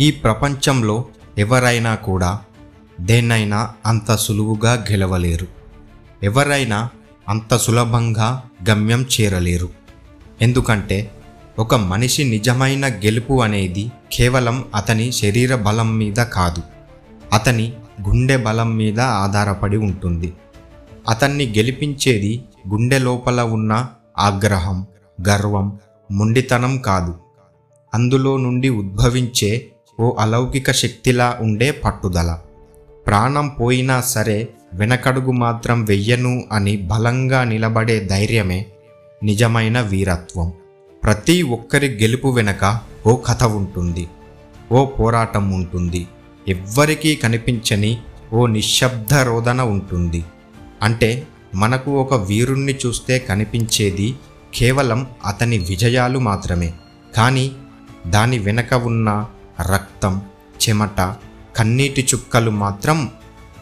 ఈ ప్రపంచంలో ఎవరైనా కూడా దేన్నైనా అంత సులువుగా గెలవలేరు. ఎవరైనా అంత సులభంగా గమ్యం చేరలేరు. ఎందుకంటే ఒక మనిషి నిజమైన గెలుపు అనేది కేవలం అతని శరీర బలం మీద కాదు, అతని గుండె బలం మీద ఆధారపడి ఉంటుంది. అతన్ని గెలిపించేది గుండె లోపల ఉన్న ఆగ్రహం, గర్వం, మొండితనం కాదు. అందులో నుండి ఉద్భవించే ఓ అలౌకిక శక్తిలా ఉండే పట్టుదల. ప్రాణం పోయినా సరే వెనకడుగు మాత్రం వెయ్యను అని బలంగా నిలబడే ధైర్యమే నిజమైన వీరత్వం. ప్రతి ఒక్కరి గెలుపు వెనక ఓ కథ ఉంటుంది, ఓ పోరాటం ఉంటుంది, ఎవ్వరికీ కనిపించని ఓ నిశ్శబ్ద రోదన ఉంటుంది. అంటే మనకు ఒక వీరుణ్ణి చూస్తే కనిపించేది కేవలం అతని విజయాలు మాత్రమే, కానీ దాని వెనక ఉన్న రక్తం, చెమట, కన్నీటి చుక్కలు మాత్రం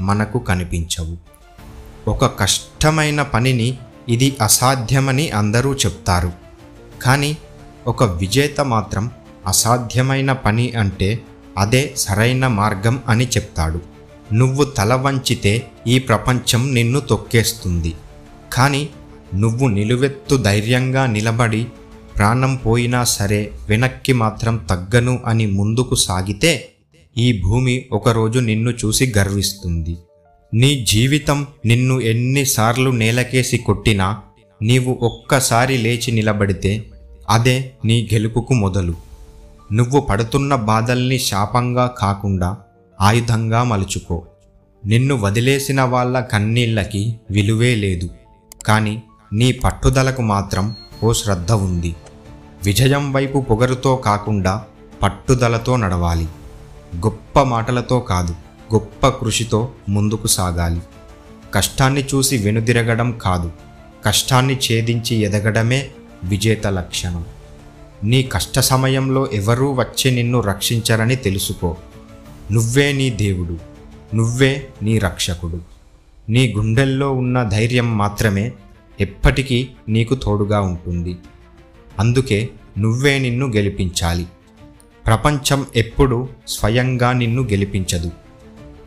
మనకు కనిపించవు. ఒక కష్టమైన పనిని ఇది అసాధ్యమని అందరూ చెప్తారు, కానీ ఒక విజేత మాత్రం అసాధ్యమైన పని అంటే అదే సరైన మార్గం అని చెప్తాడు. నువ్వు తల వంచితే ఈ ప్రపంచం నిన్ను తొక్కేస్తుంది, కానీ నువ్వు నిలువెత్తు ధైర్యంగా నిలబడి ప్రాణం పోయినా సరే వెనక్కి మాత్రం తగ్గను అని ముందుకు సాగితే ఈ భూమి ఒకరోజు నిన్ను చూసి గర్విస్తుంది. నీ జీవితం నిన్ను ఎన్నిసార్లు నేలకేసి కొట్టినా నీవు ఒక్కసారి లేచి నిలబడితే అదే నీ గెలుపుకు మొదలు. నువ్వు పడుతున్న బాధల్ని శాపంగా కాకుండా ఆయుధంగా మలుచుకో. నిన్ను వదిలేసిన వాళ్ళ కన్నీళ్ళకి విలువే లేదు, కానీ నీ పట్టుదలకు మాత్రం ఓ శ్రద్ధ ఉంది. విజయం వైపు పొగరుతో కాకుండా పట్టుదలతో నడవాలి. గొప్ప మాటలతో కాదు, గొప్ప కృషితో ముందుకు సాగాలి. కష్టాన్ని చూసి వెనుదిరగడం కాదు, కష్టాన్ని ఛేదించి ఎదగడమే విజేత లక్షణం. నీ కష్ట సమయంలో ఎవరూ వచ్చి నిన్ను రక్షించరని తెలుసుకో. నువ్వే నీ దేవుడు, నువ్వే నీ రక్షకుడు. నీ గుండెల్లో ఉన్న ధైర్యం మాత్రమే ఎప్పటికీ నీకు తోడుగా ఉంటుంది. అందుకే నువ్వే నిన్ను గెలిపించాలి. ప్రపంచం ఎప్పుడూ స్వయంగా నిన్ను గెలిపించదు,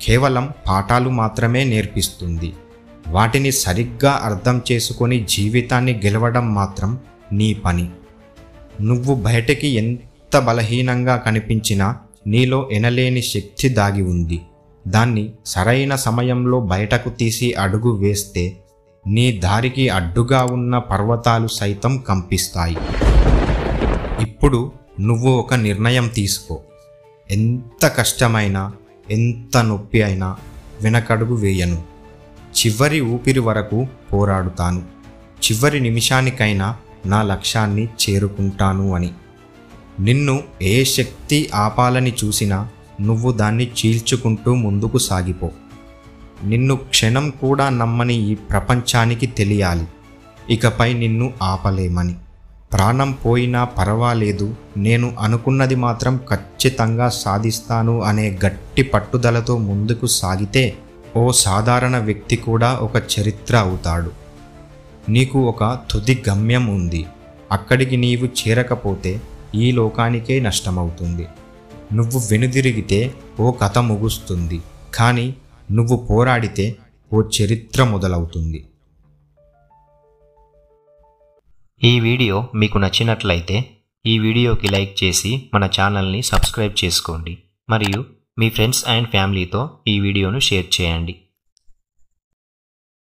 కేవలం పాఠాలు మాత్రమే నేర్పిస్తుంది. వాటిని సరిగ్గా అర్థం చేసుకొని జీవితాన్ని గెలవడం మాత్రం నీ పని. నువ్వు బయటికి ఎంత బలహీనంగా కనిపించినా నీలో ఎనలేని శక్తి దాగి ఉంది. దాన్ని సరైన సమయంలో బయటకు తీసి అడుగు వేస్తే నీ దారికి అడ్డుగా ఉన్న పర్వతాలు సైతం కంపిస్తాయి. ఇప్పుడు నువ్వు ఒక నిర్ణయం తీసుకో. ఎంత కష్టమైనా, ఎంత నొప్పి అయినా వెనకడుగు వేయను. చివరి ఊపిరి వరకు పోరాడుతాను. చివరి నిమిషానికైనా నా లక్ష్యాన్ని చేరుకుంటాను అని. నిన్ను ఏ శక్తి ఆపాలని చూసినా నువ్వు దాన్ని చీల్చుకుంటూ ముందుకు సాగిపో. నిన్ను క్షణం కూడా నమ్మని ఈ ప్రపంచానికి తెలియాలి ఇకపై నిన్ను ఆపలేమని. ప్రాణం పోయినా పర్వాలేదు, నేను అనుకున్నది మాత్రం ఖచ్చితంగా సాధిస్తాను అనే గట్టి పట్టుదలతో ముందుకు సాగితే ఓ సాధారణ వ్యక్తి కూడా ఒక చరిత్ర అవుతాడు. నీకు ఒక తుది గమ్యం ఉంది. అక్కడికి నీవు చేరకపోతే ఈ లోకానికే నష్టమవుతుంది. నువ్వు వెనుదిరిగితే ఓ కథ ముగుస్తుంది, కానీ నువ్వు పోరాడితే ఓ చరిత్ర మొదలవుతుంది. ఈ వీడియో మీకు నచ్చినట్లయితే ఈ వీడియోకి లైక్ చేసి మన ఛానల్ని సబ్స్క్రైబ్ చేసుకోండి. మరియు మీ ఫ్రెండ్స్ అండ్ ఫ్యామిలీతో ఈ వీడియోను షేర్ చేయండి.